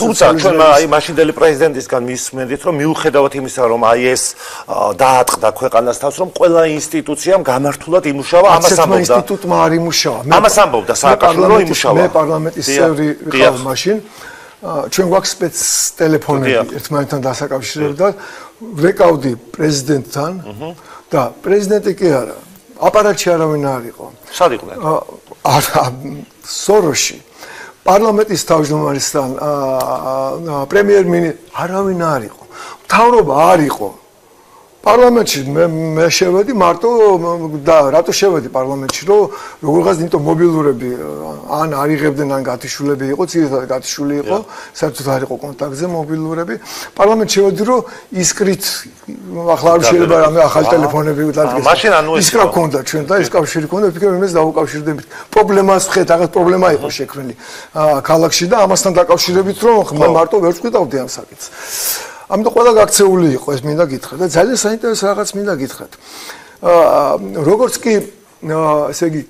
თუმცა ჩვენ აი მაშინდელი პრეზიდენტისგან მისმენდით რომ მიუხედავად იმისა რომ აი ეს დაატყდა ქვეყანას თავს რომ ყველა ინსტიტუციამ გამართულად იმუშავა ამას ამბობდა ინსტიტუტმა არ იმუშავა ამას ამბობდა სააკაშვილო რომ იმუშავა მე პარლამენტის წევრი ვიყავ მაშინ ჩვენ გვაქვს სპეც ტელეფონები ერთმანეთთან დასაკავშირებლად ვეკავდი პრეზიდენტთან და პრეზიდენტი კი არა აპარატში არავინ არ იყო სად იყვნენ სოროში პარლამენტის თავმჯდომარესთან პრემიერ-მინისტრი არავინ არ იყო მთავრობა არ იყო პარლამენტში მე შევედი მარტო და რატო შევედი პარლამენტში რომ როგორღაც იმიტომ მობილურები ან არიღებდნენ ან გათიშულები იყო ძირითადად გათიშული იყო საერთოდ არ იყო კონტაქტზე მობილურები პარლამენტში შევედი რომ ისკრით ახლა არ შეიძლება რამე ახალ ტელეფონები დადგეს მაშინ ანუ ეს ისკრა ქონდა ჩვენ და ეს კავშირი ქონდა ვფიქრობ იმას დავუკავშირდებით პრობლემას ვხედავ რაღაც პრობლემა იყო შექმნილი ქალაქში და ამასთან დაკავშირებით რომ მე მარტო ვერ ვწყვიტავდი ამ საკითხს ამიტომ ყველა გაქცეული იყო ეს მინდა გითხრათ და ძალიან საინტერესო რაღაც მინდა გითხრათ როგორც კი ესე იგი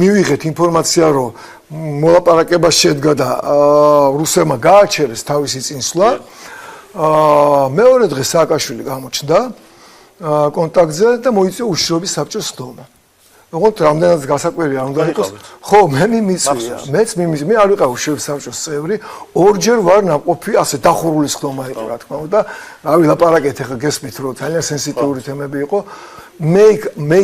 მივიღეთ ინფორმაცია რომ მოლაპარაკება შედგა და რუსებმა გააჩერეს თავისი წინსვლა მეორე დღეს სააკაშვილი გამოჩნდა კონტაქტზე და მოიწვია უშიშროების საბჭოს სხდომა ოღონდ რამდენადაც გასაკვირია არ უნდა იყოს ხო მე მიმიწვია მეც მიმიწვია მე არ ვიყავ უშიშროების საბჭოს წევრი ორჯერ ვარ ნაყოფი ასე დახურული სხდომა იყო რა თქმა უნდა რავი ლაპარაკეთ ახლა გესმით რომ ძალიან სენსიტიური თემები იყო მე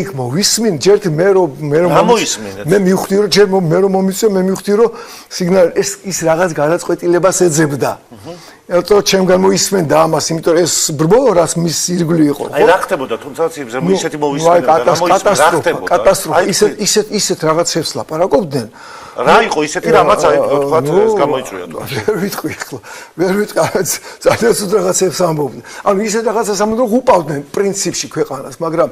იქ მოვისმინ ჯერ მე რომ მე მივხვდი რომ ჯერ მე რომ მომიწვია მე მივხვდი რომ სიგნალი ის რაღაც გადაწყვეტილებას ეძებდა ელტო ჩემგან მოისმენდა ამას იმიტომ ეს ბრბო რაც მის ირგვლივ იყო აი რა ხდებოდა თუმცა ისეთი მოვისმენდა და კატასტროფა ისეთ რაღაცებს ლაპარაკობდნენ რა იყო ისეთი რამაც აი თქვა ეს გამოიწვია ვერ ვიტყვი ძალიან ცუდ რაღაცებს ამბობდნენ ანუ ისეთ რაღაცას ამბობდნენ რომ უპავდნენ პრინციპში ქვეყანას მაგრამ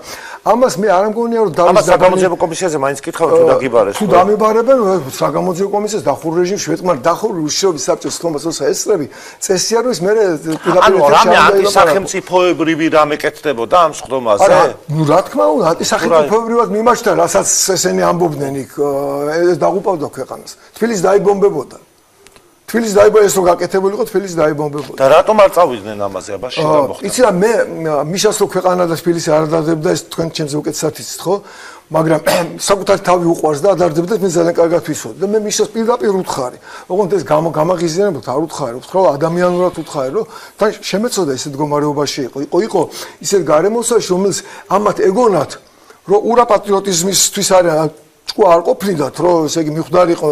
ამას მე არ მგონია რომ ამას საგამოძიებო კომისიაზე მაინც კითხავენ თუ დაგიბარეს თუ დამიბარებენ საგამოძიებო კომისიას დახურულ რეჟიმში ვეთმარ დახურულ უშიშროების საბჭოს სხდომას როცა ესწრები წესია რომ ის მე ანუ რამე ანტისახელმწიფოებრივი რამე კეთდებოდა ამ სხდომაზე ნუ რა თქმა უნდა ანტისახელმწიფოებრივად მიმაჩნდა რასაც ესენი ამბობდნენ იქ ეს დაღუპავდა ქვეყანას თბილისი დაიბომბებოდა თბილისი დაიბომბა ეს რო გაკეთებული იყო თბილისი დაიბომბებოდა და რატომ არ წავიდნენ ამაზე აბაში რა მოხდა იცი რა მე მიშას რო ქვეყანა და თბილისი არ დადებდა ეს თქვენ ჩემზე უკეთესად იცით ხო მაგრამ საკუთარი თავი უყვარს და ადარდებდა მე ძალიან კარგად ვისვოდი და მე მიშას პირდაპირ უთხარი ოღონდ ეს გამაღიზიანებოთ არ უთხარი ვთქვა ადამიანურად უთხარი რომ თან შემეწოდა ისეთ მდგომარეობაში იყო ისეთ გარემოსაში რომელიც ამათ ეგონათ რომ ურაპატრიოტიზმისთვის არის ჭკუა არ ყოფნიდათ რომ ესე იგი მიხვდარიყო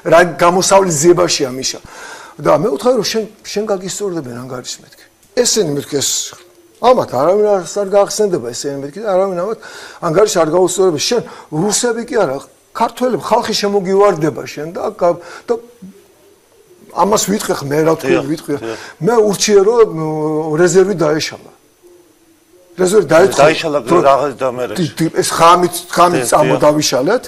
რა გამოსავლის ძიებაშია მიშა და მე უთხარი რომ შენ გაგისწორდებენ ანგარიშმეთქი ესენი მეთქი ეს ამათ არავინ არ გაახსენდება ესენი მეთქი და არავინ ამათ ანგარიში არ გაუსწორებს შენ რუსები კი არა ქართველები ხალხი შემოგივარდება შენ და ამას ვიტყვი მე რა ვიტყვი მე ურჩიე რომ რეზერვი დაეშალა რეზერვი დაიშალა რაღაც და მე ეს ხამით წამოდავიშალეთ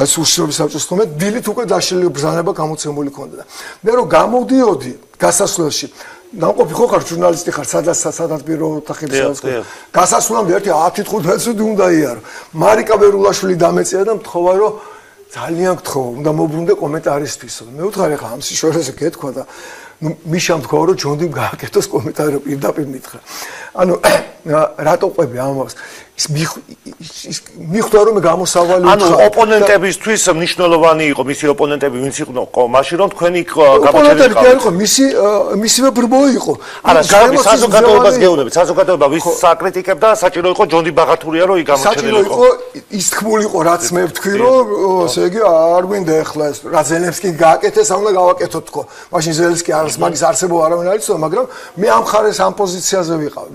ეს უშიშროების საბჭოს სხდომა დილით უკვე დაშლილი ბრძანება გამოცემული ქონდა მე რომ გამოდიოდი გასასვლელში ნაყოფი ხო ხარ ჟურნალისტი ხარ სადაც ბირო ოთახებში გასასვლელამდე ერთი 10-15 წუთი უნდა იარო მარიკა ვერულაშვილი დამეწია და მთხოვა რომ ძალიან გთხოვ უნდა მოbrunდე კომენტარისთვის მე ვთხარი ხა ამ სიშორეზე გეთქვა და მიშამ თქვა რომ ჯონდიმ გააკეთოს კომენტარი რომ პირდაპირ მითხრა ანუ რატო ყვები ამას ის მიხვდა რომ გამოსავალი ანუ ოპონენტებისთვის მნიშვნელოვანი იყო მისი ოპონენტები ვინც იყო მაშინ რომ თქვენი გაბაჭერილი იყო მისივე ბრბო იყო არა საზოგადოებას გეუბნებით საზოგადოება ვის საკრიტიკებდა საჭირო იყო ჯონდი ბაღათურია რომ იგი გამოჩენილიყო საჭირო იყო ის თქმული იყო რაც მე ვთქვი რომ ესე იგი არ გვინდა ახლა ეს რა ზელენსკი გააკეთეს ამ უნდა გავაკეთოთ თქო მაშინ ზელენსკი არის მაგის არსებობა არავინ არ იცოდა მაგრამ მე ამ ხარეს ამ პოზიციაზე ვიყავ